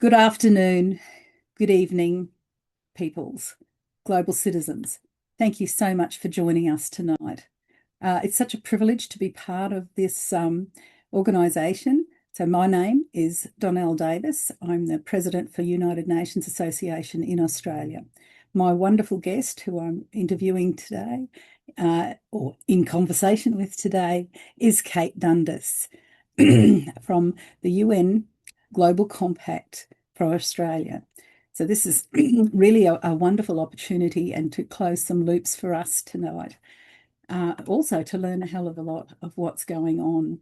Good afternoon, good evening, peoples, global citizens. Thank you so much for joining us tonight. It's such a privilege to be part of this organisation. So my name is Donnell Davis. I'm the President for United Nations Association in Australia. My wonderful guest who I'm interviewing today, or in conversation with today, is Kate Dundas from the UN Global Compact for Australia. So this is really a wonderful opportunity and to close some loops for us tonight. Also to learn a hell of a lot of what's going on.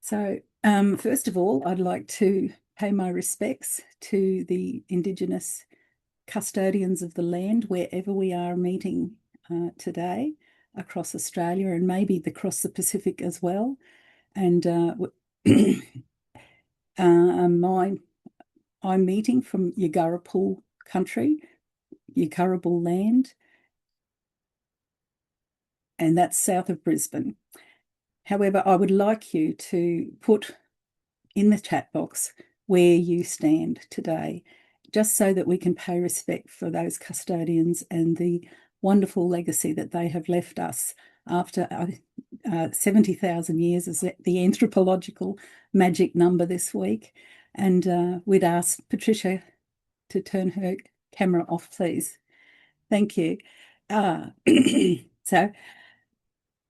So first of all, I'd like to pay my respects to the Indigenous custodians of the land wherever we are meeting today across Australia and maybe across the Pacific as well. And I'm meeting from Yuggurrapul country, Yuggurrabal land, and that's south of Brisbane. However, I would like you to put in the chat box where you stand today, just so that we can pay respect for those custodians and the wonderful legacy that they have left us after 70,000 years is the anthropological magic number this week. And we'd ask Patricia to turn her camera off, please. Thank you. So,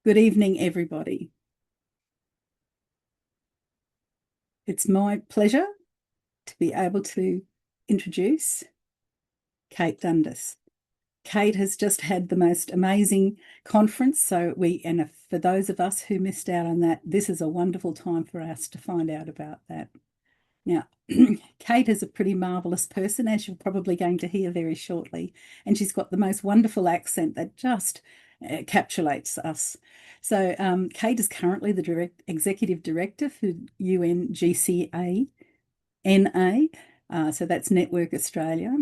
good evening, everybody. It's my pleasure to be able to introduce Kate Dundas. Kate has just had the most amazing conference. And for those of us who missed out on that, this is a wonderful time for us to find out about that. Now, Kate is a pretty marvellous person, as you're probably going to hear very shortly, and she's got the most wonderful accent that just encapsulates us. So Kate is currently the Executive Director for UNGCNA, so that's Network Australia,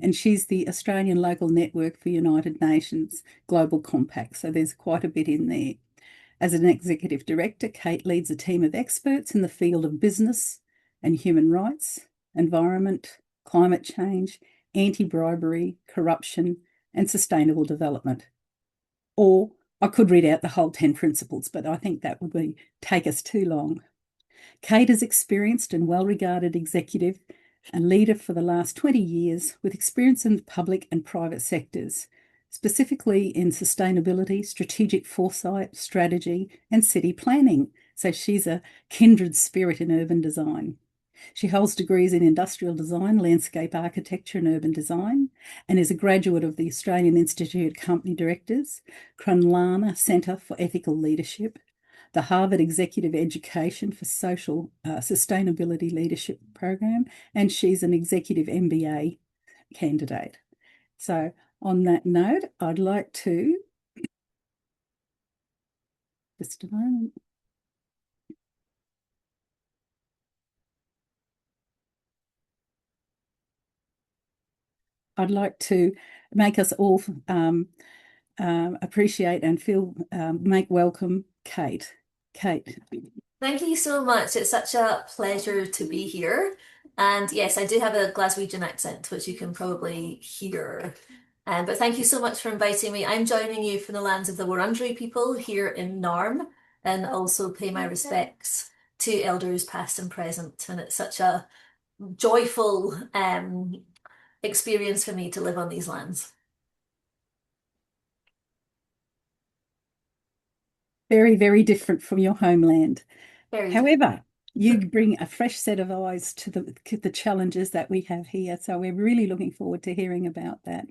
and she's the Australian Local Network for United Nations Global Compact, so there's quite a bit in there. As an Executive Director, Kate leads a team of experts in the field of business and human rights, environment, climate change, anti-bribery, corruption, and sustainable development. Or I could read out the whole 10 principles, but I think that would take us too long. Kate is experienced and well-regarded executive and leader for the last 20 years with experience in the public and private sectors, specifically in sustainability, strategic foresight, strategy, and city planning. So she's a kindred spirit in urban design. She holds degrees in industrial design, landscape architecture and urban design, and is a graduate of the Australian Institute of Company Directors, Crunlana Centre for Ethical Leadership, the Harvard Executive Education for Social Sustainability Leadership Program, and she's an Executive MBA candidate. So on that note, I'd like to, just a moment. I'd like to make us all appreciate and make welcome Kate. Kate. Thank you so much. It's such a pleasure to be here. And yes, I do have a Glaswegian accent, which you can probably hear. But thank you so much for inviting me. I'm joining you from the lands of the Wurundjeri people here in Narm, and also pay my respects to elders past and present. And it's such a joyful experience for me to live on these lands. Very, very different from your homeland. Very However, you bring a fresh set of eyes to the challenges that we have here. So we're really looking forward to hearing about that.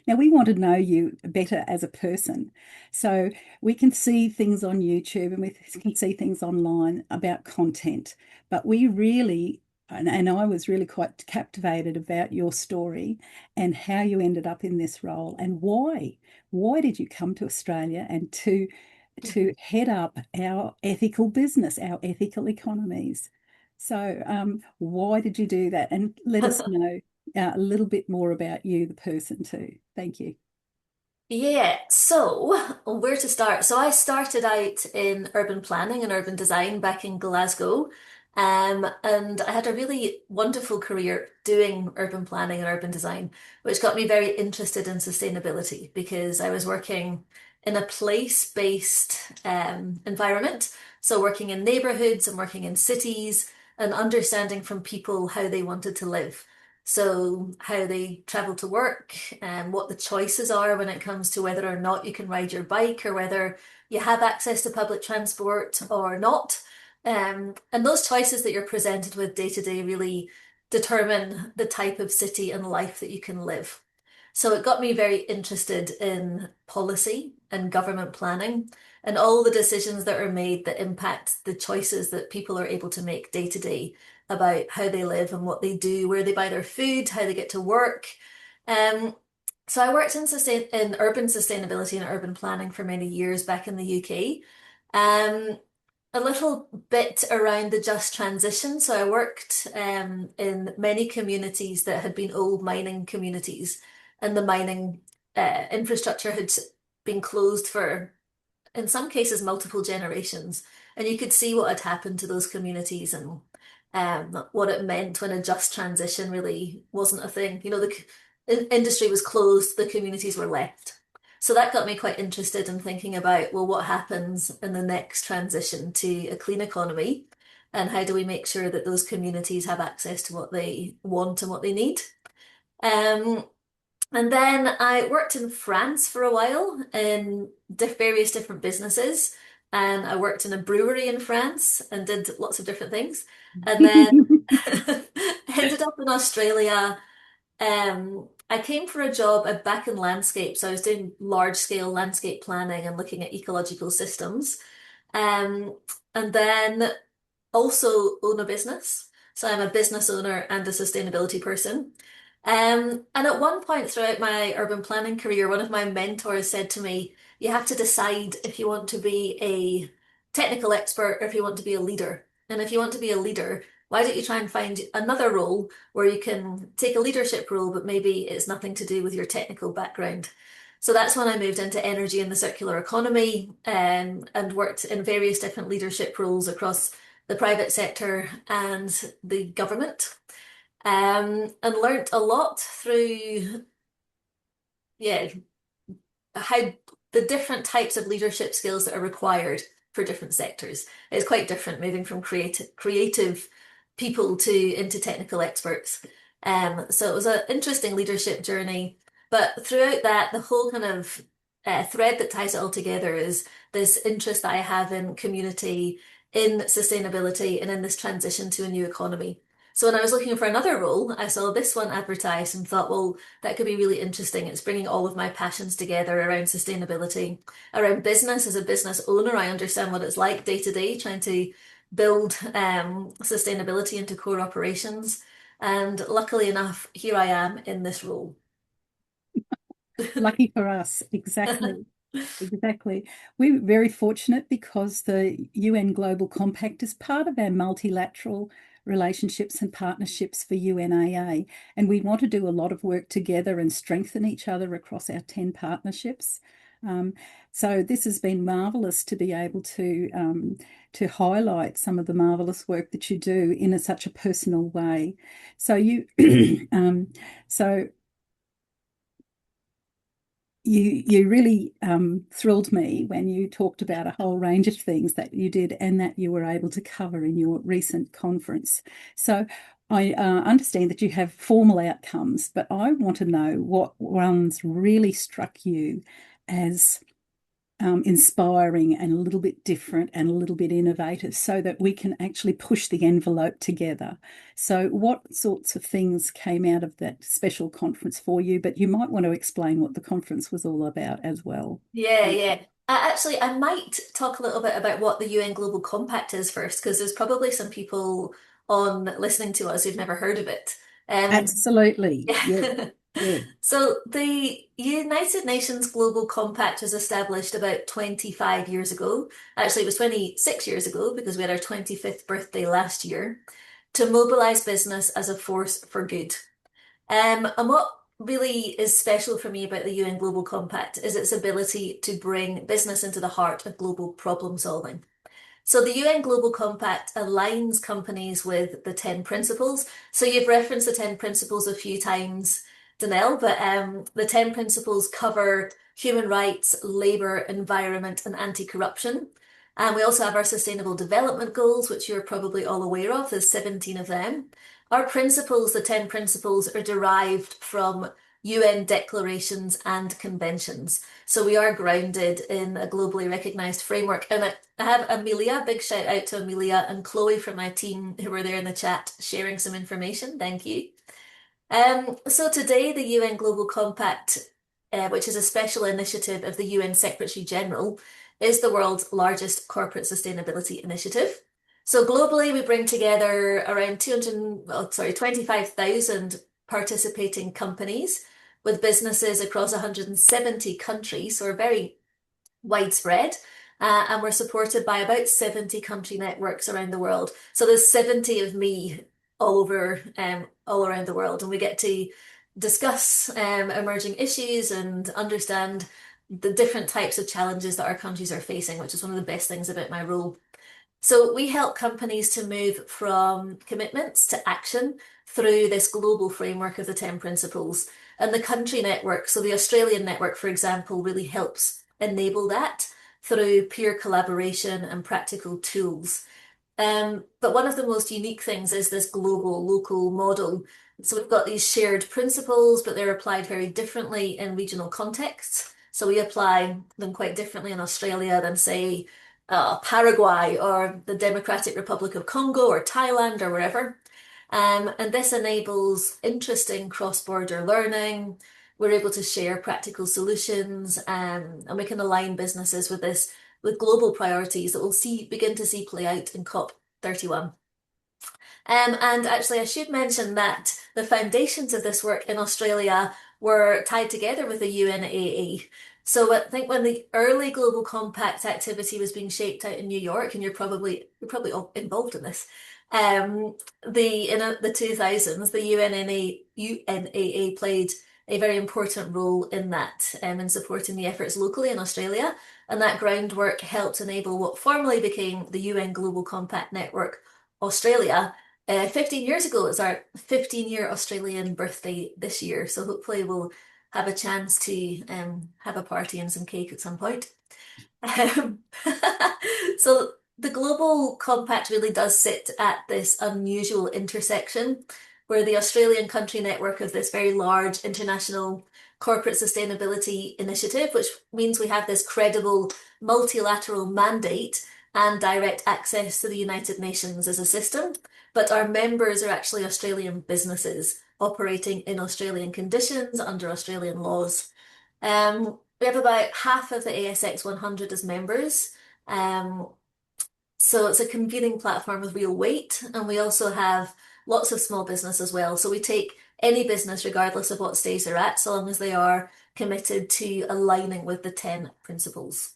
Now, we want to know you better as a person. So we can see things on YouTube and we can see things online about content, but we really, and I was really quite captivated about your story and how you ended up in this role and why. Why did you come to Australia and to head up our ethical business, our ethical economies? So why did you do that? And let us know a little bit more about you, the person too. Thank you. Yeah, so where to start? So I started out in urban planning and urban design back in Glasgow. And I had a really wonderful career doing urban planning and urban design, which got me very interested in sustainability because I was working in a place-based environment. So working in neighborhoods and working in cities and understanding from people how they wanted to live. So how they travel to work and what the choices are when it comes to whether or not you can ride your bike or whether you have access to public transport or not. And those choices that you're presented with day to day really determine the type of city and life that you can live. So it got me very interested in policy and government planning and all the decisions that are made that impact the choices that people are able to make day to day about how they live and what they do, where they buy their food, how they get to work. Um, so I worked in urban sustainability and urban planning for many years back in the UK. Um, a little bit around the just transition. So I worked in many communities that had been old mining communities, and the mining infrastructure had been closed for, in some cases, multiple generations. And you could see what had happened to those communities and what it meant when a just transition really wasn't a thing. You know, the industry was closed, the communities were left. So that got me quite interested in thinking about, well, what happens in the next transition to a clean economy? And how do we make sure that those communities have access to what they want and what they need? Um, and then I worked in France for a while in various different businesses. And I worked in a brewery in France and did lots of different things. And then ended up in Australia. I came for a job back in landscape, so I was doing large scale landscape planning and looking at ecological systems. Um, and then also own a business. So I'm a business owner and a sustainability person. And at one point throughout my urban planning career, one of my mentors said to me, you have to decide if you want to be a technical expert or if you want to be a leader. And if you want to be a leader, why don't you try and find another role where you can take a leadership role, but maybe it's nothing to do with your technical background. So that's when I moved into energy and the circular economy and worked in various different leadership roles across the private sector and the government, and learnt a lot through, yeah, how the different types of leadership skills that are required for different sectors. It's quite different moving from creative people to into technical experts. So it was an interesting leadership journey. But throughout that, the whole kind of thread that ties it all together is this interest that I have in community, in sustainability, and in this transition to a new economy. So when I was looking for another role, I saw this one advertised and thought, well, that could be really interesting. It's bringing all of my passions together around sustainability, around business. As a business owner, I understand what it's like day to day trying to build sustainability into core operations. And luckily enough, here I am in this role. Lucky for us, exactly. Exactly. We're very fortunate because the UN Global Compact is part of our multilateral relationships and partnerships for UNAA. And we want to do a lot of work together and strengthen each other across our 10 partnerships. Um, so this has been marvelous to be able to highlight some of the marvelous work that you do in such a personal way. So you so you really thrilled me when you talked about a whole range of things that you did and that you were able to cover in your recent conference. So I understand that you have formal outcomes, but I want to know what ones really struck you as inspiring and a little bit different and a little bit innovative so that we can actually push the envelope together. So what sorts of things came out of that special conference for you? But you might want to explain what the conference was all about as well. Yeah, yeah. Actually, I might talk a little bit about what the UN Global Compact is first, because there's probably some people on listening to us who've never heard of it. Um, Absolutely. Yeah. yeah. Yeah. So the United Nations Global Compact was established about 25 years ago. Actually, it was 26 years ago because we had our 25th birthday last year to mobilize business as a force for good. And what really is special for me about the UN Global Compact is its ability to bring business into the heart of global problem solving. So the UN Global Compact aligns companies with the 10 principles. So you've referenced the 10 principles a few times, Donnell, but the 10 principles cover human rights, labour, environment, and anti-corruption. And we also have our sustainable development goals, which you're probably all aware of. There's 17 of them. Our principles, the 10 principles, are derived from UN declarations and conventions. So we are grounded in a globally recognised framework. And I have Amelia, big shout out to Amelia and Chloe from my team who were there in the chat sharing some information. Thank you. So today, the UN Global Compact, which is a special initiative of the UN Secretary General, is the world's largest corporate sustainability initiative. So globally, we bring together around 25,000 participating companies with businesses across 170 countries, so we're very widespread. And we're supported by about 70 country networks around the world. So there's 70 of me all over, all around the world, and we get to discuss emerging issues and understand the different types of challenges that our countries are facing, which is one of the best things about my role. So we help companies to move from commitments to action through this global framework of the 10 principles. And the country network, so the Australian network, for example, really helps enable that through peer collaboration and practical tools. But one of the most unique things is this global local model. So we've got these shared principles, but they're applied very differently in regional contexts. So we apply them quite differently in Australia than, say, Paraguay or the Democratic Republic of Congo or Thailand or wherever. And this enables interesting cross-border learning. We're able to share practical solutions, and we can align businesses with this with global priorities that we'll begin to see play out in COP31. And actually, I should mention that the foundations of this work in Australia were tied together with the UNAA. So I think when the early Global Compact activity was being shaped out in New York, and you're probably all involved in this, in the 2000s, the UNAA played a very important role in that, in supporting the efforts locally in Australia. And that groundwork helped enable what formally became the UN Global Compact Network Australia. 15 years ago, it's our 15-year Australian birthday this year. So hopefully we'll have a chance to have a party and some cake at some point. Um, so the Global Compact really does sit at this unusual intersection where the Australian country network of this very large international corporate sustainability initiative, which means we have this credible multilateral mandate and direct access to the United Nations as a system. But our members are actually Australian businesses operating in Australian conditions under Australian laws. We have about half of the ASX 100 as members. So it's a convening platform with real weight. And we also have lots of small business as well. So we take any business, regardless of what stage they're at, so long as they are committed to aligning with the 10 principles.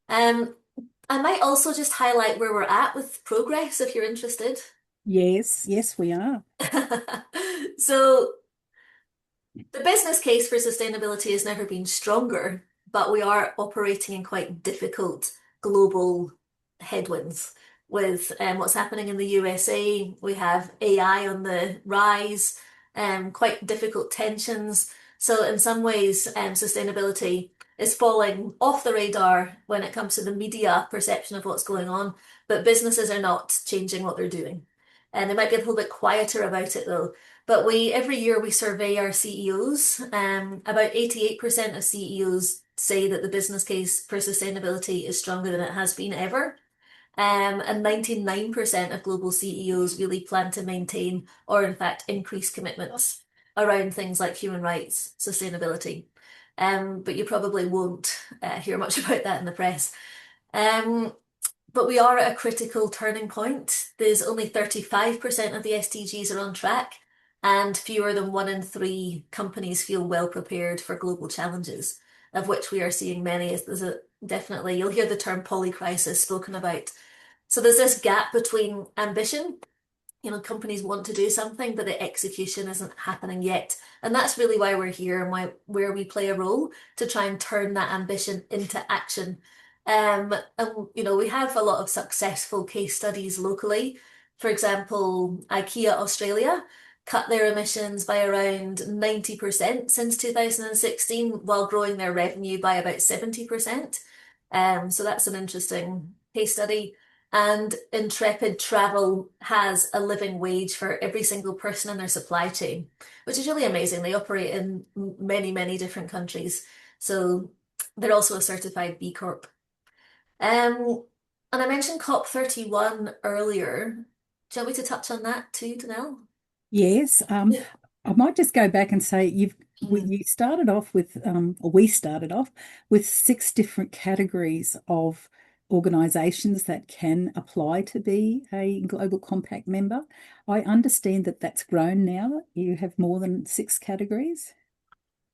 I might also just highlight where we're at with progress if you're interested. Yes, yes, we are. So the business case for sustainability has never been stronger, but we are operating in quite difficult global headwinds with what's happening in the USA. We have AI on the rise, quite difficult tensions. So in some ways, sustainability is falling off the radar when it comes to the media perception of what's going on, but businesses are not changing what they're doing. And they might be a little bit quieter about it though. But every year we survey our CEOs. About 88% of CEOs say that the business case for sustainability is stronger than it has been ever. And 99% of global CEOs really plan to maintain or, in fact, increase commitments around things like human rights, sustainability. But you probably won't hear much about that in the press. But we are at a critical turning point. There's only 35% of the SDGs are on track, and fewer than 1 in 3 companies feel well prepared for global challenges, of which we are seeing many. Definitely, you'll hear the term polycrisis spoken about. So there's this gap between ambition. Companies want to do something, but the execution isn't happening yet. And that's really why we're here and where we play a role to try and turn that ambition into action. And we have a lot of successful case studies locally. For example, IKEA Australia cut their emissions by around 90% since 2016 while growing their revenue by about 70%. So that's an interesting case study. And Intrepid Travel has a living wage for every single person in their supply chain, which is really amazing. They operate in many, many different countries. So they're also a certified B Corp. Um, and I mentioned COP31 earlier. Do you want me to touch on that too, Donnell? Yes, I might just go back and say you started off with, or we started off with 6 different categories of organisations that can apply to be a Global Compact member. I understand that that's grown now. You have more than 6 categories.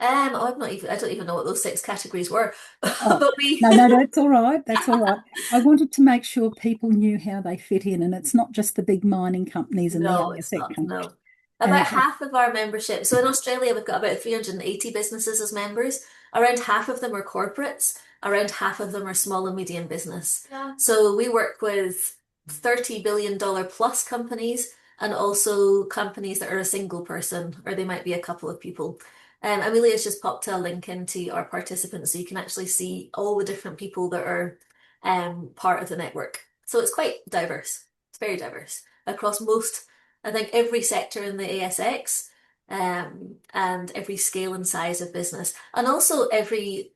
I don't even know what those 6 categories were, Oh, but we, no, no, that's all right. That's all right. I wanted to make sure people knew how they fit in, and it's not just the big mining companies and the no, it's ASX not, companies. no. About half of our membership, so in Australia, we've got about 380 businesses as members. Around half of them are corporates, around half of them are small and medium business. Yeah. So we work with $30 billion plus companies and also companies that are a single person, or they might be a couple of people. Amelia's just popped a link into our participants so you can actually see all the different people that are part of the network. So it's quite diverse. It's very diverse across I think every sector in the ASX, and every scale and size of business, and also every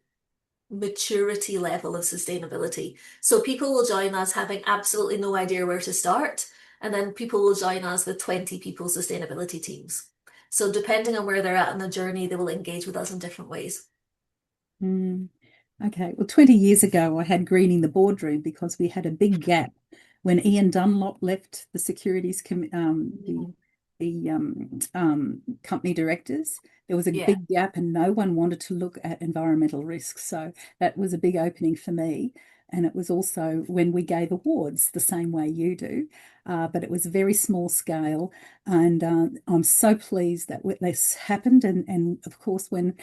maturity level of sustainability. So people will join us having absolutely no idea where to start, and then people will join us with 20 people sustainability teams. So depending on where they're at in the journey, they will engage with us in different ways. Mm. Okay. Well, 20 years ago, I had greening the boardroom because we had a big gap when Ian Dunlop left the securities Mm. the company directors. There was a Yeah. big gap, and no one wanted to look at environmental risks. So that was a big opening for me. And it was also when we gave awards the same way you do, but it was a very small scale. And I'm so pleased that this happened. And of course, when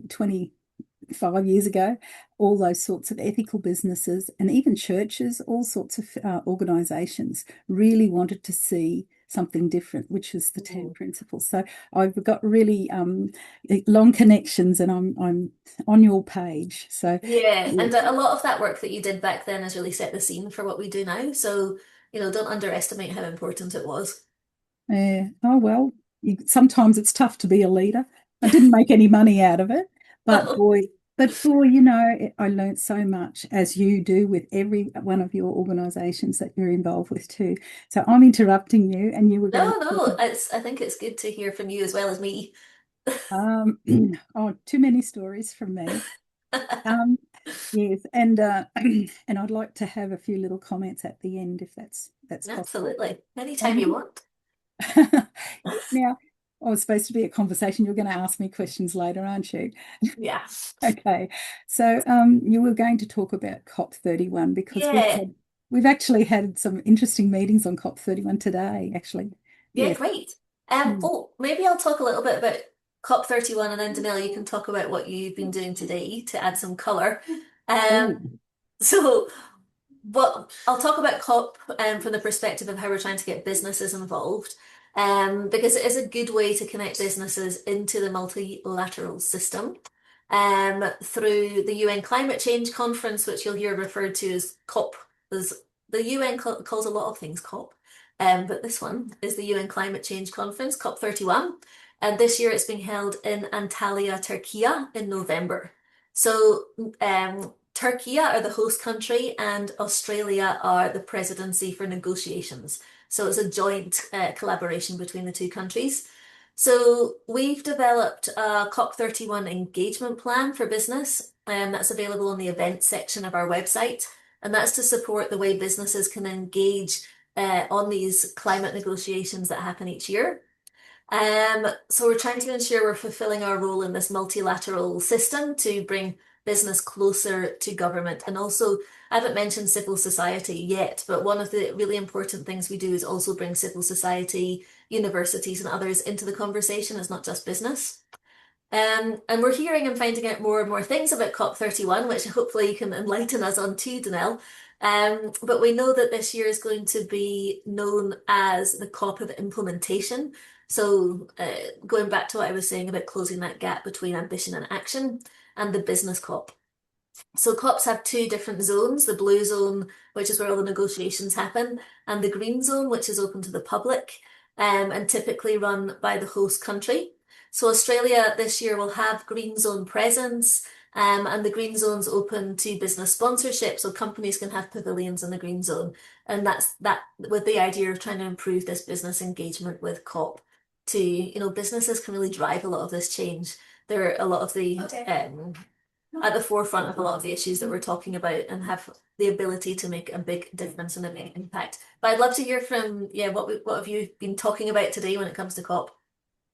25 years ago, all those sorts of ethical businesses and even churches, all sorts of organisations really wanted to see something different, which is the 10 Mhm. principles. So I've got really long connections, and I'm on your page. So Yeah, yeah. and a lot of that work that you did back then has really set the scene for what we do now. So, don't underestimate how important it was. Oh well, sometimes it's tough to be a leader. I didn't make any money out of it, but boy, I learned so much, as you do with every one of your organisations that you're involved with too. So I'm interrupting you, and you were going No, to talk no, I think it's good to hear from you as well as me. about, oh, too many stories from me. Um, yes, and and I'd like to have a few little comments at the end if that's possible. Absolutely. Anytime you Um, want. Now, oh, it's supposed to be a conversation. You're going to ask me questions later, aren't you? Yeah. Okay. So you were going to talk about COP31 because Yeah. we've actually had some interesting meetings on COP31 today, actually. Yeah, Yes. great. Mm. Maybe I'll talk a little bit about COP31 and then Donnell, you can talk about what you've been doing today to add some colour. Oh, Um, so But I'll talk about COP from the perspective of how we're trying to get businesses involved, because it is a good way to connect businesses into the multilateral system through the UN Climate Change Conference, which you'll hear referred to as COP. The UN calls a lot of things COP, but this one is the UN Climate Change Conference, COP31. And this year it's being held in Antalya, Turkey in November. So Turkey are the host country and Australia are the presidency for negotiations. So it's a joint collaboration between the two countries. So we've developed a COP31 engagement plan for business, and that's available on the events section of our website. And that's to support the way businesses can engage on these climate negotiations that happen each year. So we're trying to ensure we're fulfilling our role in this multilateral system to bring business closer to government. And also, I haven't mentioned civil society yet, but one of the really important things we do is also bring civil society, universities, and others into the conversation. It's not just business. And we're hearing and finding out more and more things about COP31, which hopefully you can enlighten us on too, Donnell. But we know that this year is going to be known as the COP of implementation. So, going back to what I was saying about closing that gap between ambition and action, and the business COP. So COPs have two different zones, the blue zone, which is where all the negotiations happen, and the green zone, which is open to the public, and typically run by the host country. So Australia this year will have green zone presence, and the green zone's open to business sponsorship, so companies can have pavilions in the green zone. And that's that with the idea of trying to improve this business engagement with COP to, businesses can really drive a lot of this change. There are a lot of the at the forefront of a lot of the issues that we're talking about and have the ability to make a big difference and a big impact. But I'd love to hear from, yeah, what have you been talking about today when it comes to COP?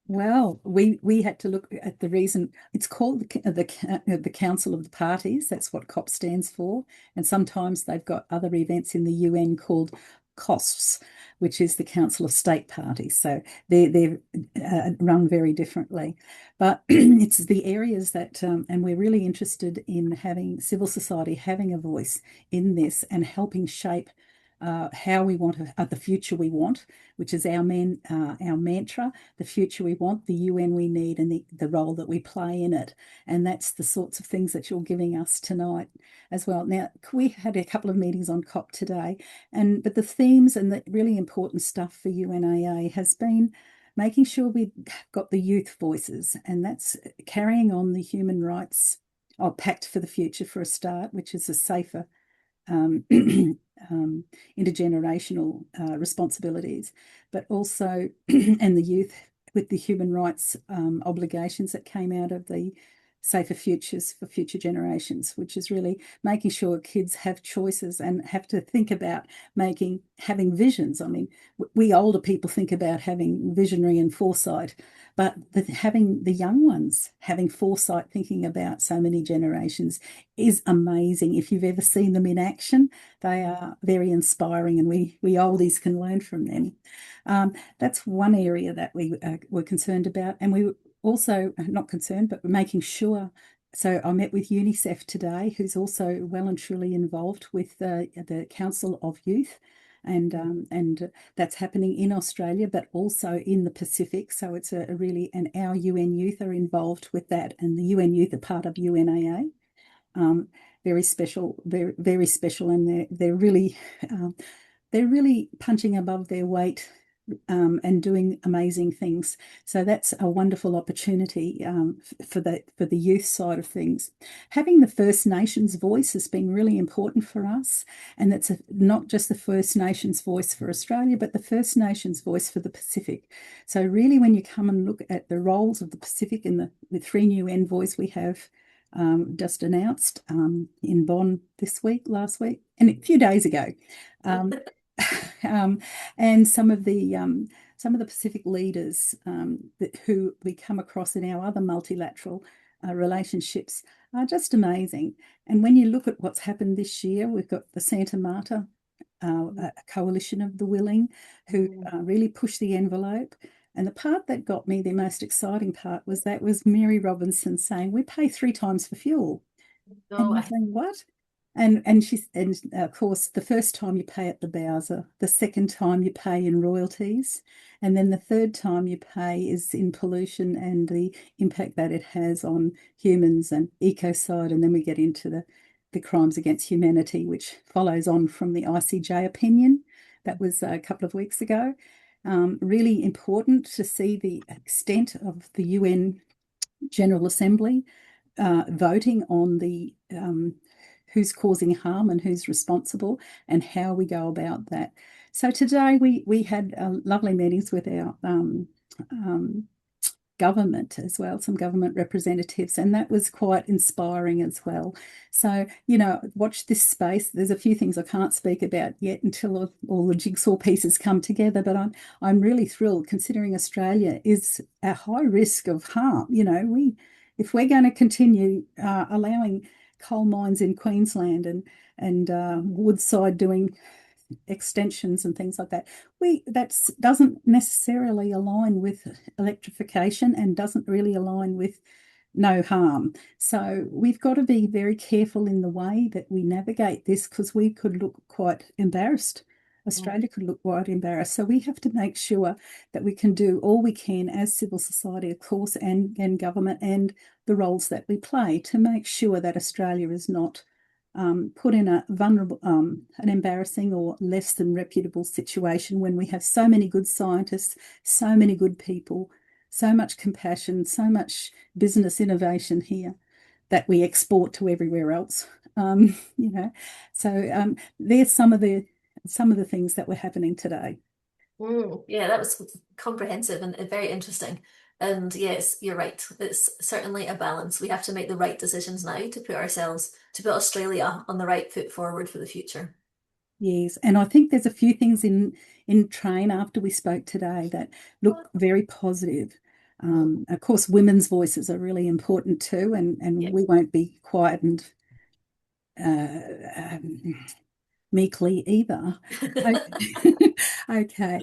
Well, we had to look at the reason it's called the Council of the Parties. That's what COP stands for. And sometimes they've got other events in the UN called COSPs, which is the Council of State Parties. So they're run very differently. But it's the areas that, and we're really interested in having civil society having a voice in this and helping shape how we want the future we want, which is our mantra, the future we want, the UN we need, and the role that we play in it. And that's the sorts of things that you're giving us tonight as well. Now, we had a couple of meetings on COP today, but the themes and the really important stuff for UNAA has been making sure we've got the youth voices, and that's carrying on the human rights Pact for the Future for a start, which is a safer um, intergenerational responsibilities, but also and the youth with the human rights obligations that came out of the Safer Futures for Future Generations, which is really making sure kids have choices and have to think about having visions. I mean, we older people think about having visionary and foresight, but having the young ones having foresight, thinking about so many generations is amazing. If you've ever seen them in action, they are very inspiring, and we oldies can learn from them. That's one area that we were concerned about, and we were also not concerned, but we're making sure. So I met with UNICEF today, who's also well and truly involved with the Council of Youth, and that's happening in Australia, but also in the Pacific. So it's and our UN youth are involved with that, and the UN youth are part of UNAA. Very special, very very special, and they're really punching above their weight and doing amazing things. So that's a wonderful opportunity for the youth side of things. Having the First Nations voice has been really important for us, and that's not just the First Nations voice for Australia, but the First Nations voice for the Pacific. So really, when you come and look at the roles of the Pacific in the three new envoys we have just announced in Bonn last week, and a few days ago. And some of the Pacific leaders who we come across in our other multilateral relationships are just amazing. And when you look at what's happened this year, we've got the Santa Marta, a coalition of the willing, who really pushed the envelope. And the part that got me the most exciting part was Mary Robinson saying, we pay 3 times for fuel. And you're saying, what? And of course, the first time you pay at the Bowser, the second time you pay in royalties, and then the third time you pay is in pollution and the impact that it has on humans and ecocide. And then we get into the crimes against humanity, which follows on from the ICJ opinion that was a couple of weeks ago. Really important to see the extent of the UN General Assembly voting on the who's causing harm and who's responsible and how we go about that. So today we had lovely meetings with our government as well, some government representatives, and that was quite inspiring as well. So, watch this space. There's a few things I can't speak about yet until all the jigsaw pieces come together, but I'm really thrilled, considering Australia is at high risk of harm. If we're going to continue allowing coal mines in Queensland and Woodside doing extensions and things like that, that doesn't necessarily align with electrification and doesn't really align with no harm. So we've got to be very careful in the way that we navigate this because we could look quite embarrassed. Mm. Australia could look quite embarrassed. So we have to make sure that we can do all we can as civil society, of course, and government and the roles that we play to make sure that Australia is not put in a vulnerable, an embarrassing or less than reputable situation when we have so many good scientists, so many good people, so much compassion, so much business innovation here that we export to everywhere else. You know, so there's some of the things that were happening today. Mm, yeah, that was comprehensive and very interesting. And yes, you're right. It's certainly a balance. We have to make the right decisions now to to put Australia on the right foot forward for the future. Yes, and I think there's a few things in train after we spoke today that look very positive. Mm, Of course, women's voices are really important too, and we yes. won't be quiet and uh, meekly either. Okay.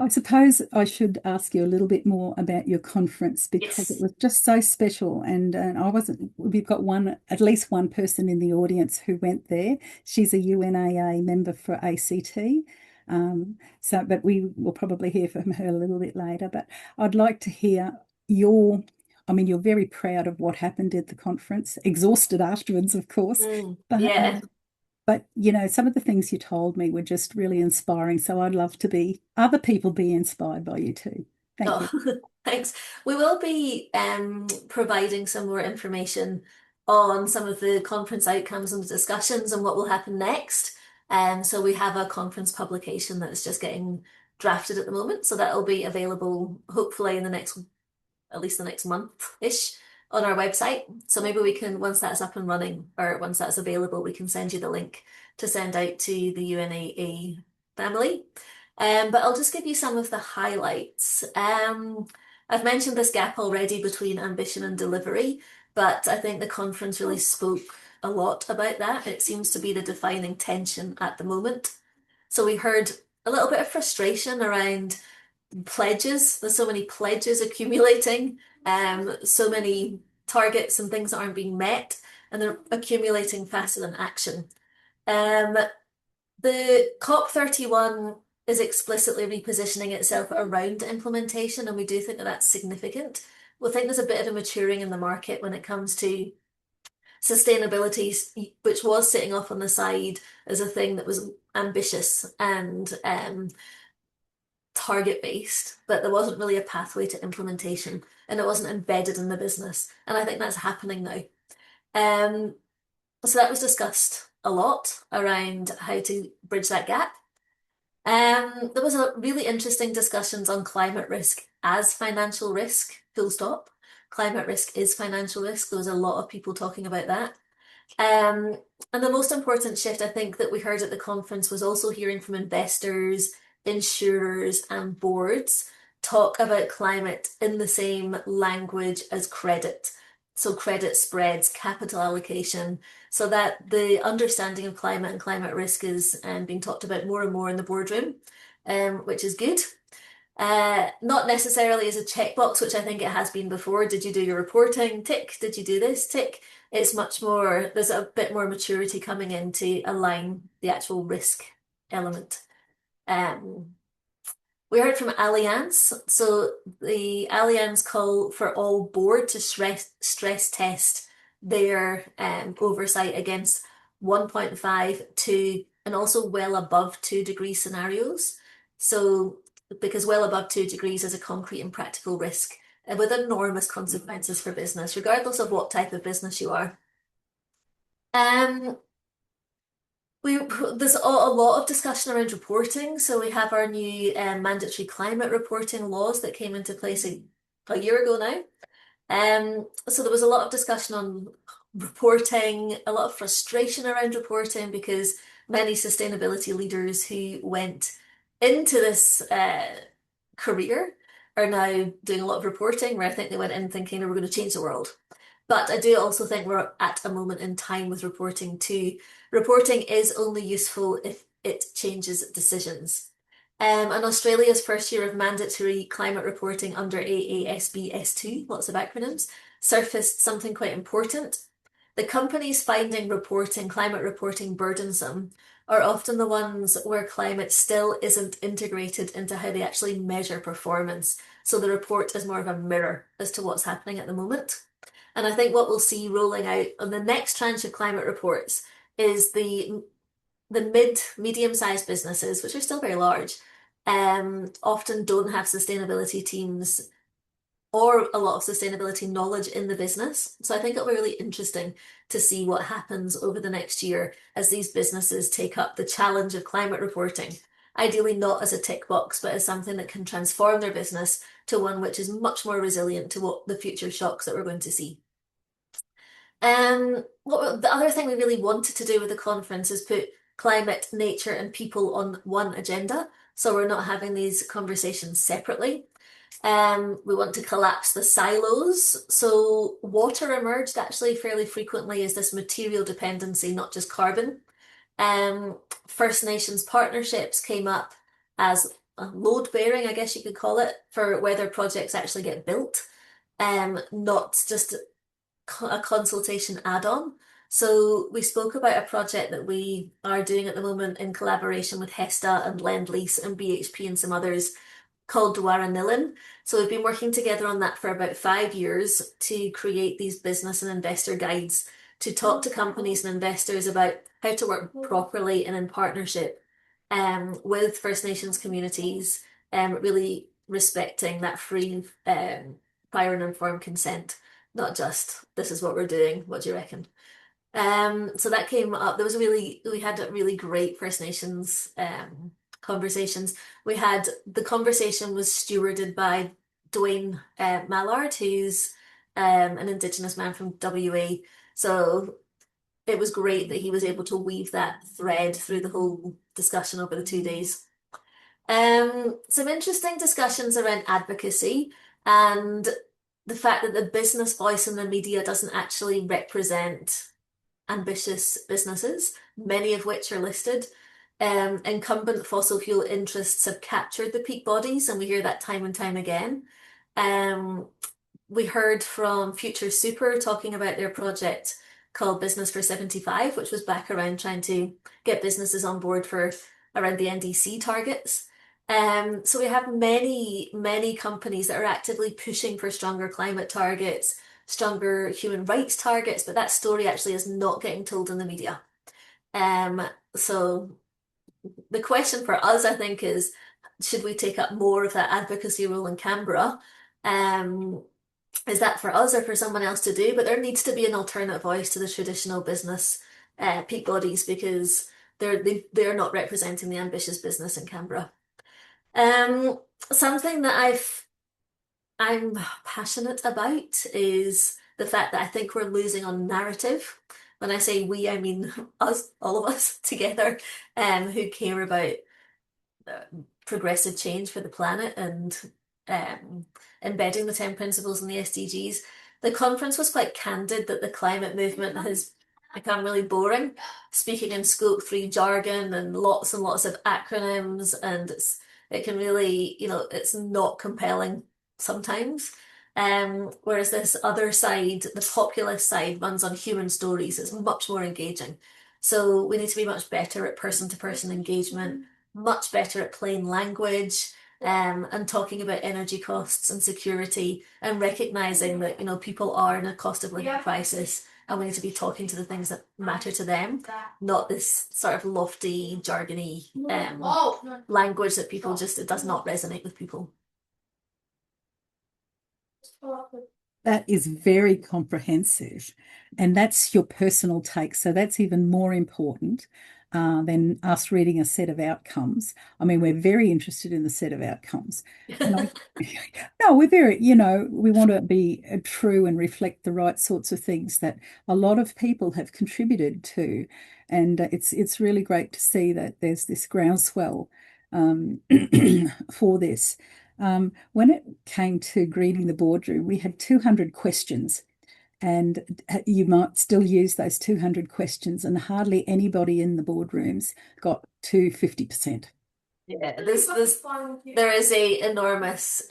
I suppose I should ask you a little bit more about your conference because it Yes. was just so special. And I wasn't, we've got at least one person in the audience who went there. She's a UNAA member for ACT. But we will probably hear from her a little bit later. But I'd like to hear your, I mean, you're very proud of what happened at the conference, exhausted afterwards, of course. Mm, But yeah. some of the things you told me were just really inspiring. So I'd love to be other people be inspired by you too. Thank you. Oh, thanks. We will be providing some more information on some of the conference outcomes and discussions and what will happen next. So we have a conference publication that's just getting drafted at the moment. So that'll be available hopefully in the next at least the next month-ish on our website. So maybe we can, once that's up and running or once that's available, we can send you the link to send out to the UNAA family. But I'll just give you some of the highlights. I've mentioned this gap already between ambition and delivery, but I think the conference really spoke a lot about that. It seems to be the defining tension at the moment. So we heard a little bit of frustration around pledges. There's so many pledges accumulating, so many targets and things that aren't being met, and they're accumulating faster than action. Um, the COP31 is explicitly repositioning itself around implementation, and we do think that that's significant. We think there's a bit of a maturing in the market when it comes to sustainability, which was sitting off on the side as a thing that was ambitious and target based, but there wasn't really a pathway to implementation and it wasn't embedded in the business. And I think that's happening now. Um, so that was discussed a lot around how to bridge that gap. There was a really interesting discussions on climate risk as financial risk, full stop. Climate risk is financial risk. There was a lot of people talking about that. Um, and the most important shift I think that we heard at the conference was also hearing from investors, insurers, and boards talk about climate in the same language as credit. So credit spreads, capital allocation, so that the understanding of climate and climate risk is being talked about more and more in the boardroom, which is good. Not necessarily as a checkbox, which I think it has been before. Did you do your reporting? Tick. Did you do this? Tick. It's much more, there's a bit more maturity coming in to align the actual risk element. Um, we heard from Allianz. So the Allianz call for all board to stress test their oversight against 1.5, 2, and also well above 2-degree scenarios. So because well above 2 degrees is a concrete and practical risk with enormous consequences for business, regardless of what type of business you are. Um, there's a lot of discussion around reporting. So we have our new mandatory climate reporting laws that came into place a year ago now. So there was a lot of discussion on reporting, a lot of frustration around reporting because many sustainability leaders who went into this career are now doing a lot of reporting where I think they went in thinking they were going to change the world. But I do also think we're at a moment in time with reporting too. Reporting is only useful if it changes decisions. And Australia's first year of mandatory climate reporting under AASB 2, lots of acronyms, surfaced something quite important. The companies finding climate reporting burdensome are often the ones where climate still isn't integrated into how they actually measure performance. So the report is more of a mirror as to what's happening at the moment. And I think what we'll see rolling out on the next tranche of climate reports is the medium-sized businesses, which are still very large, often don't have sustainability teams or a lot of sustainability knowledge in the business. So I think it'll be really interesting to see what happens over the next year as these businesses take up the challenge of climate reporting. Ideally, not as a tick box, but as something that can transform their business to one which is much more resilient to what the future shocks that we're going to see. The other thing we really wanted to do with the conference is put climate, nature, and people on one agenda. So we're not having these conversations separately. We want to collapse the silos. So water emerged actually fairly frequently as this material dependency, not just carbon. First Nations partnerships came up as load bearing, I guess you could call it, for whether projects actually get built, not just a consultation add-on. So we spoke about a project that we are doing at the moment in collaboration with HESTA and Lend Lease and BHP and some others called Dwara Nilin. So we've been working together on that for about 5 years to create these business and investor guides to talk to companies and investors about how to work properly and in partnership with First Nations communities, really respecting that free, prior and informed consent, not just this is what we're doing, what do you reckon? So that came up. We had really great First Nations conversations. The conversation was stewarded by Dwayne Mallard, who's an Indigenous man from WA. So it was great that he was able to weave that thread through the whole discussion over the 2 days. Some interesting discussions around advocacy and the fact that the business voice in the media doesn't actually represent ambitious businesses, many of which are listed. Incumbent fossil fuel interests have captured the peak bodies, and we hear that time and time again. We heard from Future Super talking about their project called Business for 75, which was back around trying to get businesses on board for around the NDC targets. So we have many companies that are actively pushing for stronger climate targets, stronger human rights targets, but that story actually is not getting told in the media. So the question for us, I think, is should we take up more of that advocacy role in Canberra? Is that for us or for someone else to do? But there needs to be an alternate voice to the traditional business peak bodies because they're not representing the ambitious business in Canberra. Something that I'm passionate about is the fact that I think we're losing on narrative. When I say we, I mean us, all of us together, who care about progressive change for the planet and embedding the 10 principles in the SDGs. The conference was quite candid that the climate movement has become really boring, speaking in Scope 3 jargon and lots of acronyms, and it can really, it's not compelling sometimes. Whereas this other side, the populist side, runs on human stories. It's much more engaging. So we need to be much better at person-to-person engagement, much better at plain language, and talking about energy costs and security, and recognizing that people are in a cost of living crisis, and we need to be talking to the things that matter to them, not this sort of lofty, jargony language that people it does not resonate with people. That is very comprehensive, and that's your personal take. So that's even more important than us reading a set of outcomes. I mean, we're very interested in the set of outcomes. No, we're very, we want to be true and reflect the right sorts of things that a lot of people have contributed to. And it's really great to see that there's this groundswell for this. When it came to greeting the boardroom, we had 200 questions, and you might still use those 200 questions, and hardly anybody in the boardrooms got to 50%. Yeah, there is a enormous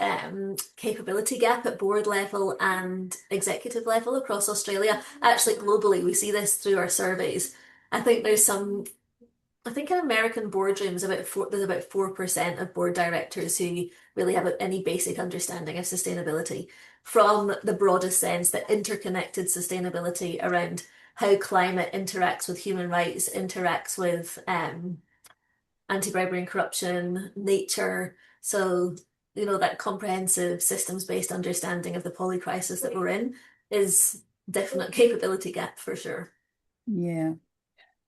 capability gap at board level and executive level across Australia. Actually, globally, we see this through our surveys. I think there's some I think in American boardrooms, there's about 4% of board directors who really have any basic understanding of sustainability from the broadest sense, that interconnected sustainability around how climate interacts with human rights, interacts with anti-bribery and corruption, nature. So, that comprehensive systems-based understanding of the poly crisis that we're in is definite capability gap for sure. Yeah.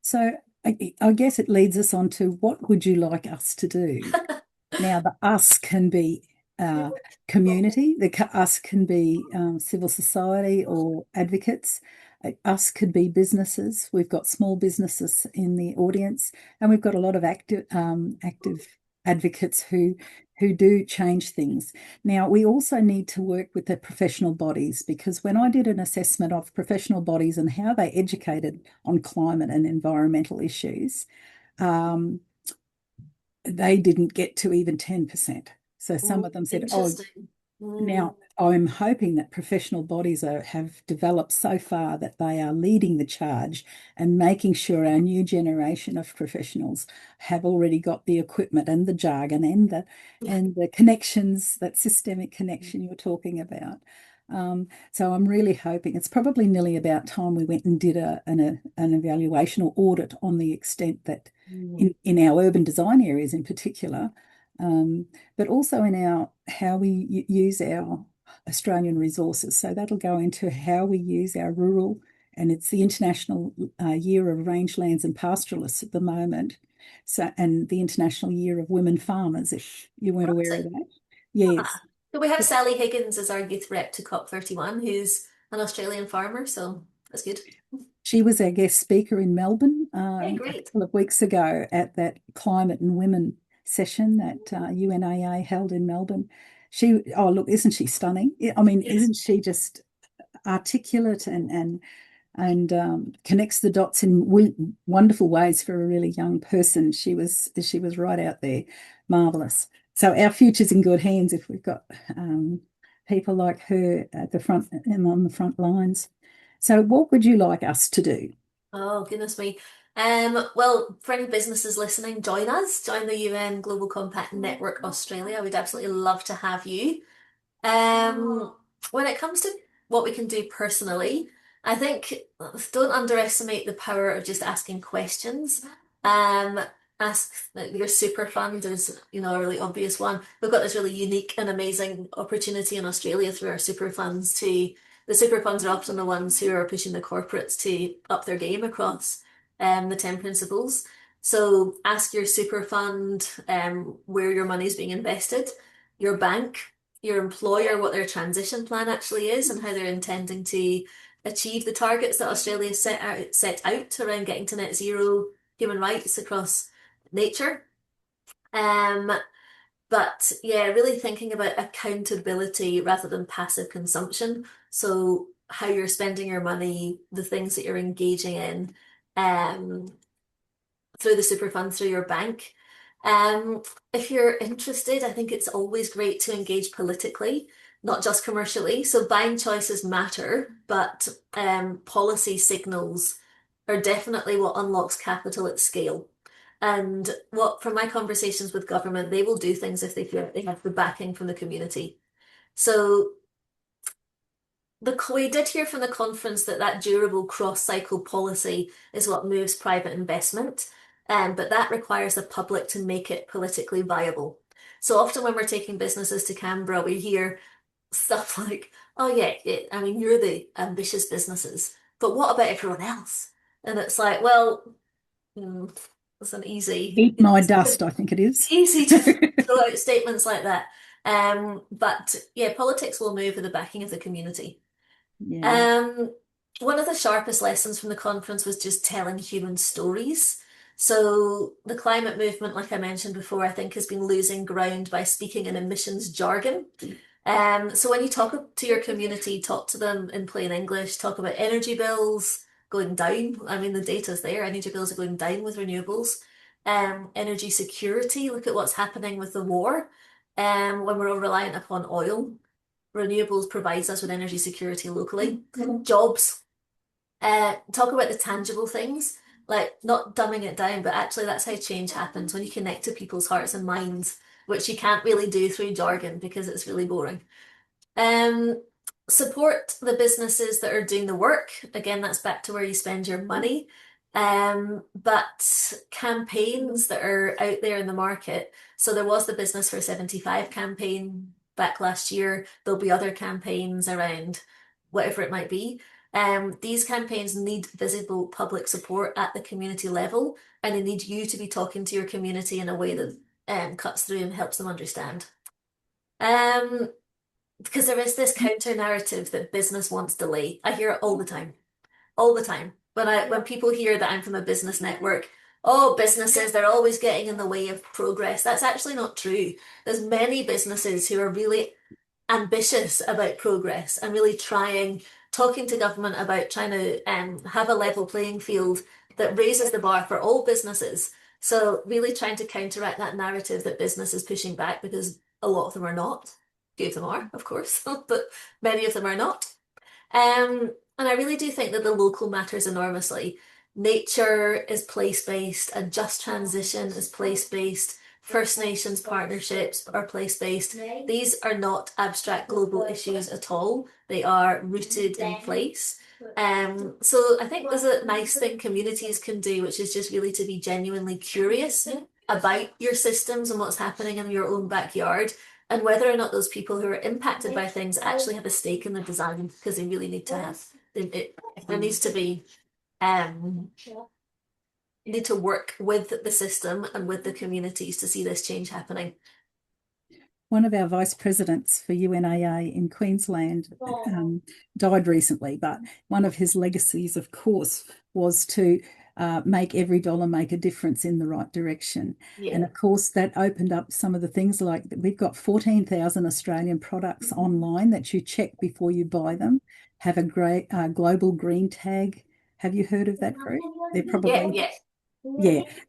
So I guess it leads us on to what would you like us to do? Now, the us can be uh, community, us can be civil society or advocates. Us could be businesses. We've got small businesses in the audience, and we've got a lot of active advocates who do change things. Now, we also need to work with the professional bodies, because when I did an assessment of professional bodies and how they educated on climate and environmental issues, um, they didn't get to even 10%. So some of them said, oh, Interesting. Mm, now I'm hoping that professional bodies have developed so far that they are leading the charge and making sure our new generation of professionals have already got the equipment and the jargon and the connections, that systemic connection you're talking about. So I'm really hoping it's probably nearly about time we went and did an evaluation or audit on the extent that mm. in our urban design areas in particular, but also in our how we use our Australian resources. So that'll go into how we use our rural, and it's the International Year of Rangelands and Pastoralists at the moment. So, and the International Year of Women Farmers, if you weren't aware of Fancy. that. Yes. Ah. So we have Sally Higgins as our youth rep to COP31, who's an Australian farmer, so that's good. She was our guest speaker in Melbourne Yeah, a great. couple of weeks ago at that Climate and Women session that UNAA held in Melbourne. Oh, look, isn't she stunning? I mean, Yeah. isn't she just articulate and connects the dots in wonderful ways for a really young person? She was right out there, marvelous. So our future's in good hands if we've got people like her at the front and on the front lines. So, what would you like us to do? Oh, goodness me. Well, for any businesses listening, join us. Join the UN Global Compact Network Australia. We'd absolutely love to have you. Um, when it comes to what we can do personally, I think don't underestimate the power of just asking questions. Um, ask like, your super fund is, a really obvious one. We've got this really unique and amazing opportunity in Australia through our super funds to. The super funds are often the ones who are pushing the corporates to up their game across the 10 principles. So ask your super fund where your money is being invested, your bank, your employer, what their transition plan actually is and how they're intending to achieve the targets that Australia set out around getting to net zero human rights across nature. Um, but yeah, really thinking about accountability rather than passive consumption. So how you're spending your money, the things that you're engaging in, um, through the super fund, through your bank. Um, if you're interested, I think it's always great to engage politically, not just commercially. So buying choices matter, but policy signals are definitely what unlocks capital at scale. And from my conversations with government, they will do things if they feel like they have the backing from the community. So we did hear from the conference that durable cross-cycle policy is what moves private investment, but that requires the public to make it politically viable. So often when we're taking businesses to Canberra, we hear stuff like, "Oh yeah, I mean you're the ambitious businesses, but what about everyone else?" And it's like, well, hmm, it's an easy, Eat my dust, I think it is. easy to throw out statements like that. But yeah, politics will move with the backing of the community. Yeah. Um, One of the sharpest lessons from the conference was just telling human stories. So the climate movement, like I mentioned before, I think has been losing ground by speaking in emissions jargon. So when you talk to your community, talk to them in plain English, talk about energy bills going down. I mean, the data's there. Energy bills are going down with renewables. energy security. Look at what's happening with the war. When we're all reliant upon oil, renewables provides us with energy security locally. Jobs. Talk about the tangible things, like not dumbing it down, but actually that's how change happens when you connect to people's hearts and minds, which you can't really do through jargon because it's really boring. Um, Support the businesses that are doing the work. Again, that's back to where you spend your money. But campaigns that are out there in the market. So there was the Business for 75 campaign back last year. There'll be other campaigns around whatever it might be. These campaigns need visible public support at the community level, and they need you to be talking to your community in a way that cuts through and helps them understand. Um, because there is this counter narrative that business wants delay. I hear it all the time, all the time. When people hear that I'm from a business network, oh, businesses, they're always getting in the way of progress. That's actually not true. There's many businesses who are really ambitious about progress and really trying, talking to government about trying to have a level playing field that raises the bar for all businesses. So really trying to counteract that narrative that business is pushing back because a lot of them are not. Few of them are, of course, but many of them are not. And I really do think that the local matters enormously. Nature is place-based, a just transition is place-based, First Nations partnerships are place-based. These are not abstract global issues at all. They are rooted in place. So I think there's a nice thing communities can do, which is just really to be genuinely curious about your systems and what's happening in your own backyard, and whether or not those people who are impacted by things actually have a stake in the design, because they really need to have. There needs to be um need to work with the system and with the communities to see this change happening. One of our vice presidents for UNAA in Queensland died recently, but one of his legacies, of course, was to make every dollar make a difference in the right direction. Yeah. And of course, that opened up some of the things like we've got 14,000 Australian products online that you check before you buy them, have a great global green tag. Have you heard of that group? They're Yeah, probably yeah.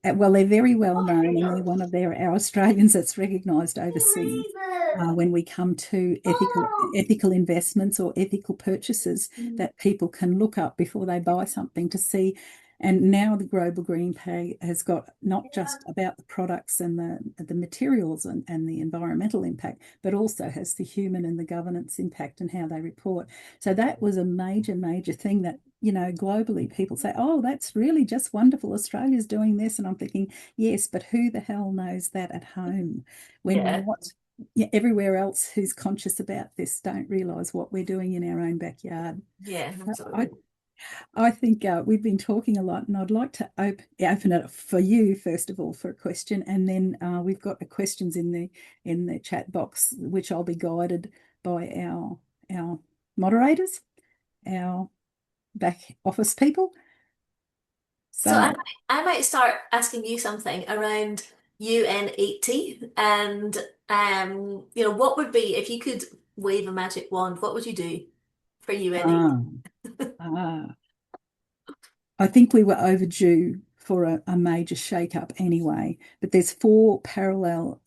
yeah, well, they're very well known, and they're one of our Australians that's recognised overseas when we come to ethical investments or ethical purchases that people can look up before they buy something to see. And now the Global Green Pay has got not just about the products and the materials and the environmental impact, but also has the human and the governance impact and how they report. So that was a major, major thing that globally people say, oh, that's really just wonderful. Australia's doing this. And I'm thinking, yes, but who the hell knows that at home when Yeah. everywhere else who's conscious about this don't realise what we're doing in our own backyard. Yeah, I, absolutely. I think we've been talking a lot, and I'd like to open it for you first of all for a question, and then we've got the questions in the chat box, which I'll be guided by our moderators, our back office people. So So, I might start asking you something around UN80 and what would be if you could wave a magic wand, what would you do for UN80? ah, ah, I think we were overdue for a major shake-up anyway, but there's four parallel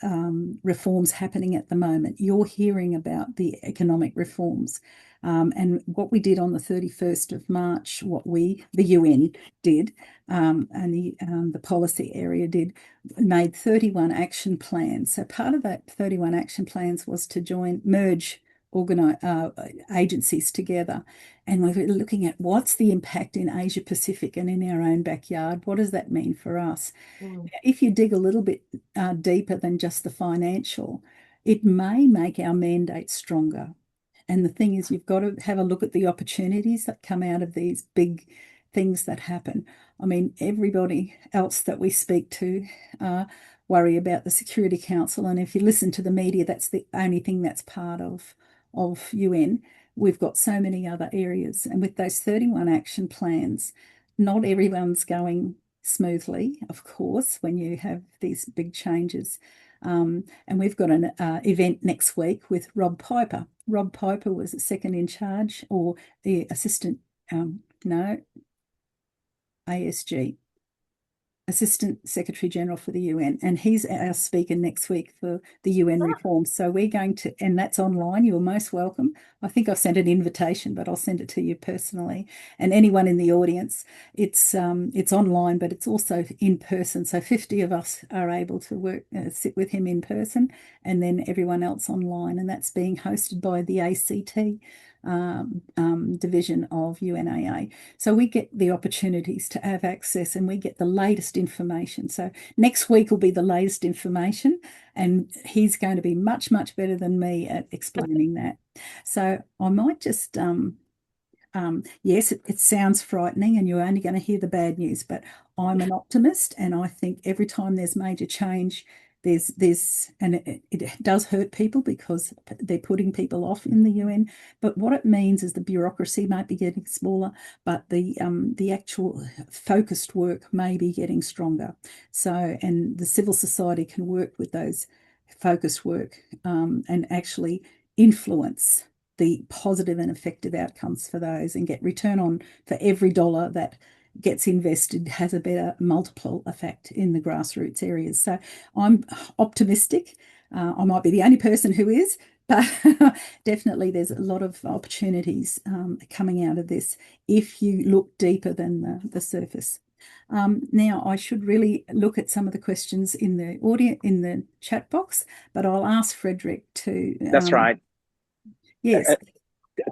reforms happening at the moment. You're hearing about the economic reforms. And what we did on the 31st of March, the UN did, and the policy area did, made 31 action plans. So part of that 31 action plans was to merge agencies together. And we're looking at what's the impact in Asia Pacific and in our own backyard. What does that mean for us? Mm. If you dig a little bit deeper than just the financial, it may make our mandate stronger. And the thing is, you've got to have a look at the opportunities that come out of these big things that happen. I mean, everybody else that we speak to worry about the Security Council. And if you listen to the media, that's the only thing that's part of UN. We've got so many other areas. And with those 31 action plans, not everyone's going smoothly, of course, when you have these big changes. And we've got an event next week with Rob Piper. Rob Piper was the second in charge, or the assistant, no, ASG. Assistant Secretary General for the UN, and he's our speaker next week for the UN reform. So we're going to, and that's online. You're most welcome. I think I've sent an invitation, but I'll send it to you personally. And anyone in the audience, it's online, but it's also in person. So 50 of us are able to sit with him in person, and then everyone else online. And that's being hosted by the ACT. Division of UNAA. So we get the opportunities to have access and we get the latest information. So next week will be the latest information, and he's going to be much, much better than me at explaining that. So I might just, yes, it sounds frightening and you're only going to hear the bad news, but I'm an optimist, and I think every time there's major change, and it does hurt people because they're putting people off in the UN. But what it means is the bureaucracy might be getting smaller, but the actual focused work may be getting stronger. So, and the civil society can work with those focused work and actually influence the positive and effective outcomes for those, and get return on for every dollar that gets invested has a better multiple effect in the grassroots areas. So I'm optimistic. I might be the only person who is, but definitely there's a lot of opportunities coming out of this if you look deeper than the surface. Now, I should really look at some of the questions in the audio, in the chat box, but I'll ask Frederick to. That's right. Yes.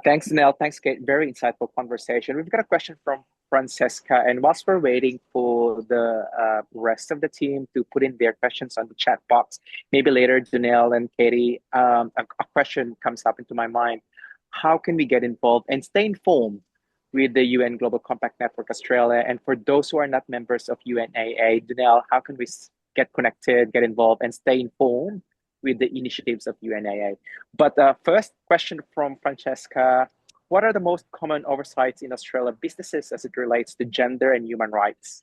Thanks, Nell. Thanks, Kate. Very insightful conversation. We've got a question from Francesca, and whilst we're waiting for the rest of the team to put in their questions on the chat box, maybe later, Donnell and Katie, a question comes up into my mind. How can we get involved and stay informed with the UN Global Compact Network Australia? And for those who are not members of UNAA, Donnell, how can we get connected, get involved, and stay informed with the initiatives of UNAA? But first question from Francesca, what are the most common oversights in Australia businesses as it relates to gender and human rights?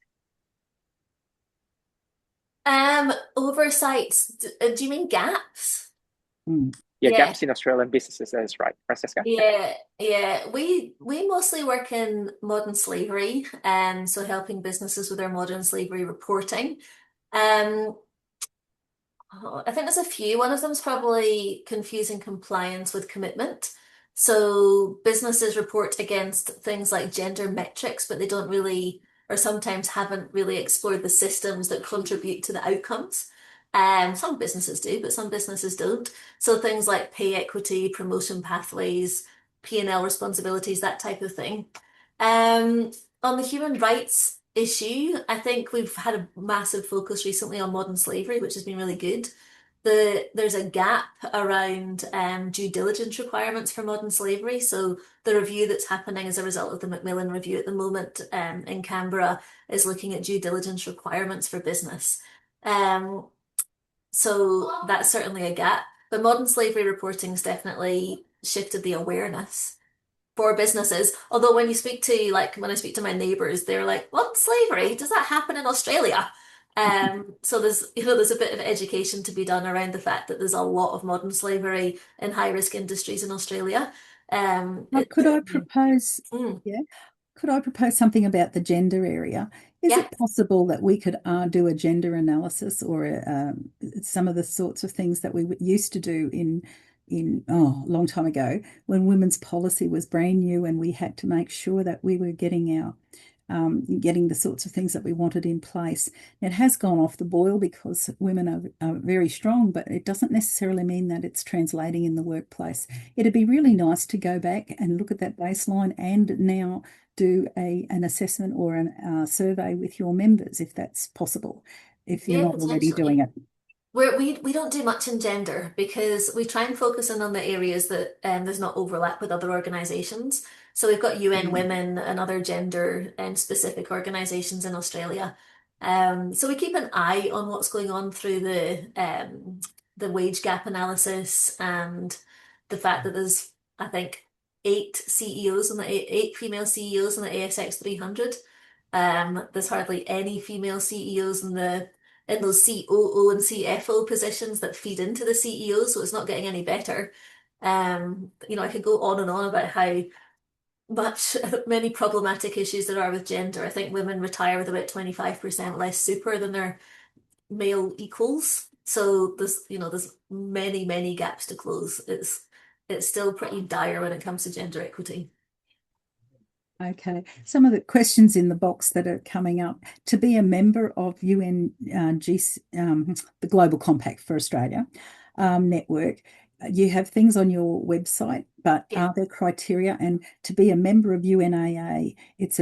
Oversights, do you mean gaps? Yeah, gaps in Australian businesses, that is right. Francesca? Yeah. We mostly work in modern slavery, so helping businesses with their modern slavery reporting. I think there's a few. One of them is probably confusing compliance with commitment. So businesses report against things like gender metrics, but they don't really, or sometimes haven't really explored the systems that contribute to the outcomes. Some businesses do, but some businesses don't. So things like pay equity, promotion pathways, P&L responsibilities, that type of thing. On the human rights issue, I think we've had a massive focus recently on modern slavery, which has been really good. There's a gap around due diligence requirements for modern slavery. So the review that's happening as a result of the Macmillan Review at the moment in Canberra is looking at due diligence requirements for business. So that's certainly a gap. But modern slavery reporting's definitely shifted the awareness for businesses. Although when I speak to my neighbours, they're like, "What slavery? Does that happen in Australia?" So there's a bit of education to be done around the fact that there's a lot of modern slavery in high risk industries in Australia. Could I propose? Yeah. Could I propose something about the gender area? Is it possible that we could do a gender analysis or some of the sorts of things that we used to do in a long time ago when women's policy was brand new and we had to make sure that we were getting the sorts of things that we wanted in place? It has gone off the boil because women are very strong, but it doesn't necessarily mean that it's translating in the workplace. It'd be really nice to go back and look at that baseline and now do an assessment or a survey with your members, if that's possible, if you're not already doing it. We don't do much in gender because we try and focus in on the areas that there's not overlap with other organisations. So we've got UN Women and other gender specific organisations in Australia. So we keep an eye on what's going on through the wage gap analysis and the fact that there's, I think, eight female CEOs in the ASX 300. There's hardly any female CEOs in those COO and CFO positions that feed into the CEO, so it's not getting any better. I could go on and on about how many problematic issues there are with gender. I think women retire with about 25% less super than their male equals. So there's many gaps to close. It's still pretty dire when it comes to gender equity. Okay, some of the questions in the box that are coming up. To be a member of the Global Compact for Australia network, you have things on your website, but Yeah. are there criteria? And to be a member of UNAA, it's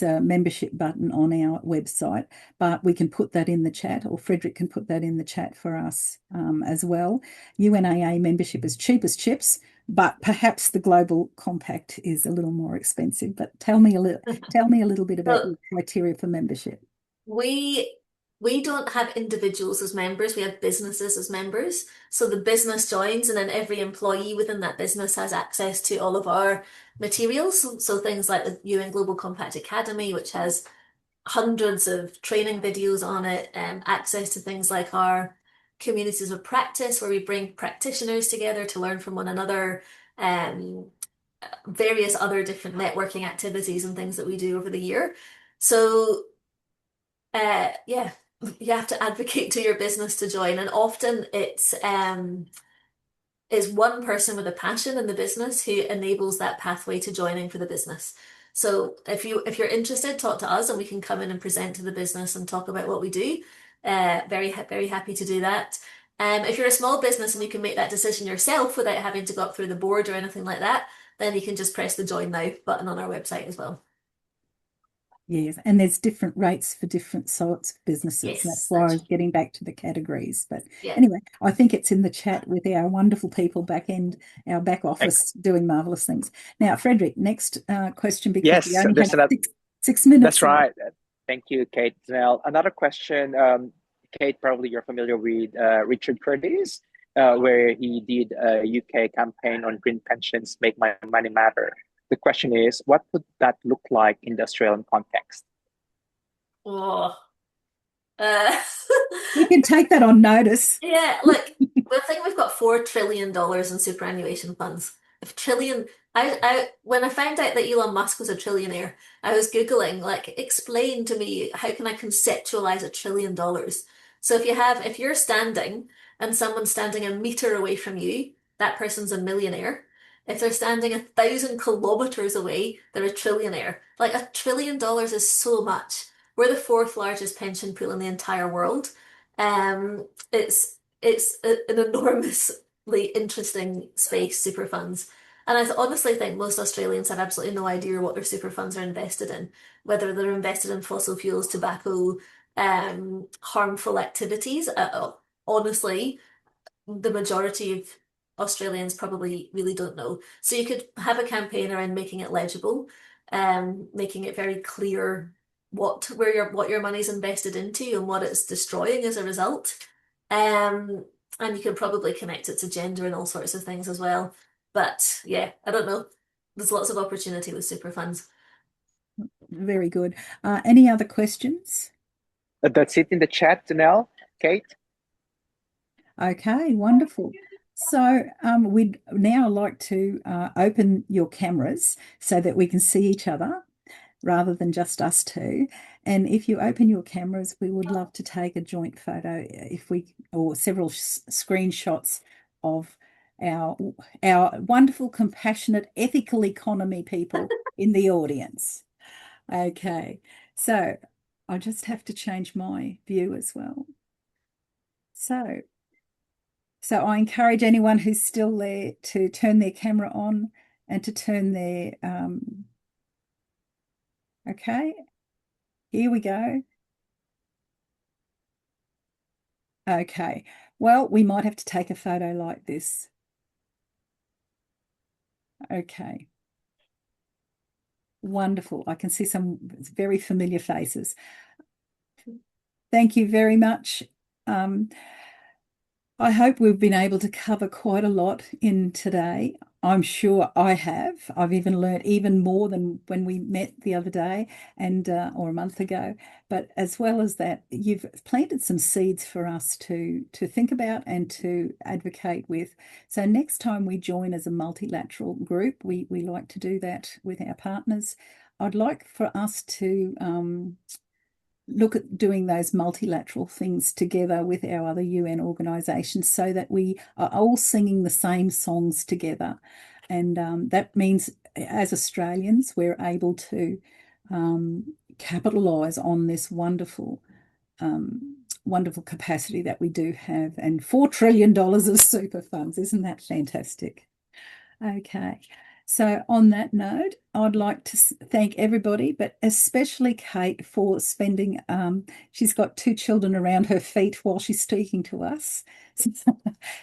a membership button on our website, but we can put that in the chat, or Frederick can put that in the chat for us as well. UNAA membership is cheap as chips, but perhaps the Global Compact is a little more expensive. But tell me a little bit about So your criteria for membership. we we don't have individuals as members, we have businesses as members. So the business joins, and then every employee within that business has access to all of our materials. So things like the UN Global Compact Academy, which has hundreds of training videos on it, access to things like our communities of practice, where we bring practitioners together to learn from one another, um, various other different networking activities and things that we do over the year. So, yeah, you have to advocate to your business to join, and often it's one person with a passion in the business who enables that pathway to joining for the business. So if you're interested, talk to us and we can come in and present to the business and talk about what we do. Very happy to do that. If you're a small business and you can make that decision yourself without having to go up through the board or anything like that, then you can just press the join now button on our website as well. Yes, and there's different rates for different sorts of businesses. That's Yes, why I was getting back to the categories. But yeah. anyway, I think it's in the chat with our wonderful people our back office doing marvelous things. Now, Frederick, next question, because we Yes, only have there's another. 6 minutes That's left. right. Thank you, Kate. Now, another question. Kate, probably you're familiar with Richard Curtis, where he did a UK campaign on green pensions, make my money matter. The question is, what would that look like in the Australian context? Oh. Uh, We can take that on notice. Yeah, like I think we've got $4 trillion in superannuation funds. If trillion, when I found out that Elon Musk was a trillionaire, I was Googling, like, explain to me, how can I conceptualize $1 trillion? So if you're standing and someone's standing a meter away from you, that person's a millionaire. If they're standing 1,000 kilometers away, they're a trillionaire. Like $1 trillion is so much. We're the fourth largest pension pool in the entire world. It's an enormously interesting space, super funds. And honestly think most Australians have absolutely no idea what their super funds are invested in, whether they're invested in fossil fuels, tobacco, harmful activities. Honestly, the majority of Australians probably really don't know. So you could have a campaign around making it legible, making it very clear what your money's invested into and what it's destroying as a result. Um, and you can probably connect it to gender and all sorts of things as well. But yeah, I don't know. There's lots of opportunity with super funds. Very good. Any other questions? That's it in the chat, Donnell. Kate? Okay, wonderful. So we'd now like to open your cameras so that we can see each other rather than just us two. And if you open your cameras, we would love to take a joint photo or several screenshots of our wonderful, compassionate, ethical economy people in the audience. Okay, so I just have to change my view as well. So I encourage anyone who's still there to turn their camera on and to turn their, okay, here we go. Okay, well, we might have to take a photo like this. Okay, wonderful. I can see some very familiar faces. Thank you very much. I hope we've been able to cover quite a lot in today. I'm sure I have. I've even learned even more than when we met the other day and or a month ago. But as well as that, you've planted some seeds for us to think about and to advocate with. So next time we join as a multilateral group, we like to do that with our partners. I'd like for us to look at doing those multilateral things together with our other UN organisations so that we are all singing the same songs together. And that means as Australians, we're able to capitalise on this wonderful capacity that we do have, and $4 trillion of super funds. Isn't that fantastic? Okay. So on that note, I'd like to thank everybody, but especially Kate for spending, she's got 2 children around her feet while she's speaking to us.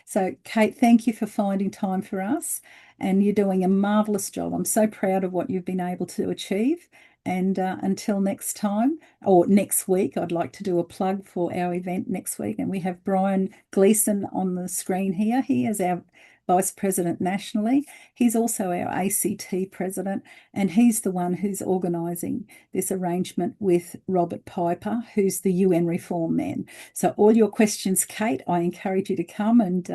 So Kate, thank you for finding time for us, and you're doing a marvellous job. I'm so proud of what you've been able to achieve. And until next time, or next week, I'd like to do a plug for our event next week. And we have Brian Gleeson on the screen here. He is our Vice President nationally. He's also our ACT President, and he's the one who's organising this arrangement with Robert Piper, who's the UN Reform Man. So all your questions, Kate, I encourage you to come and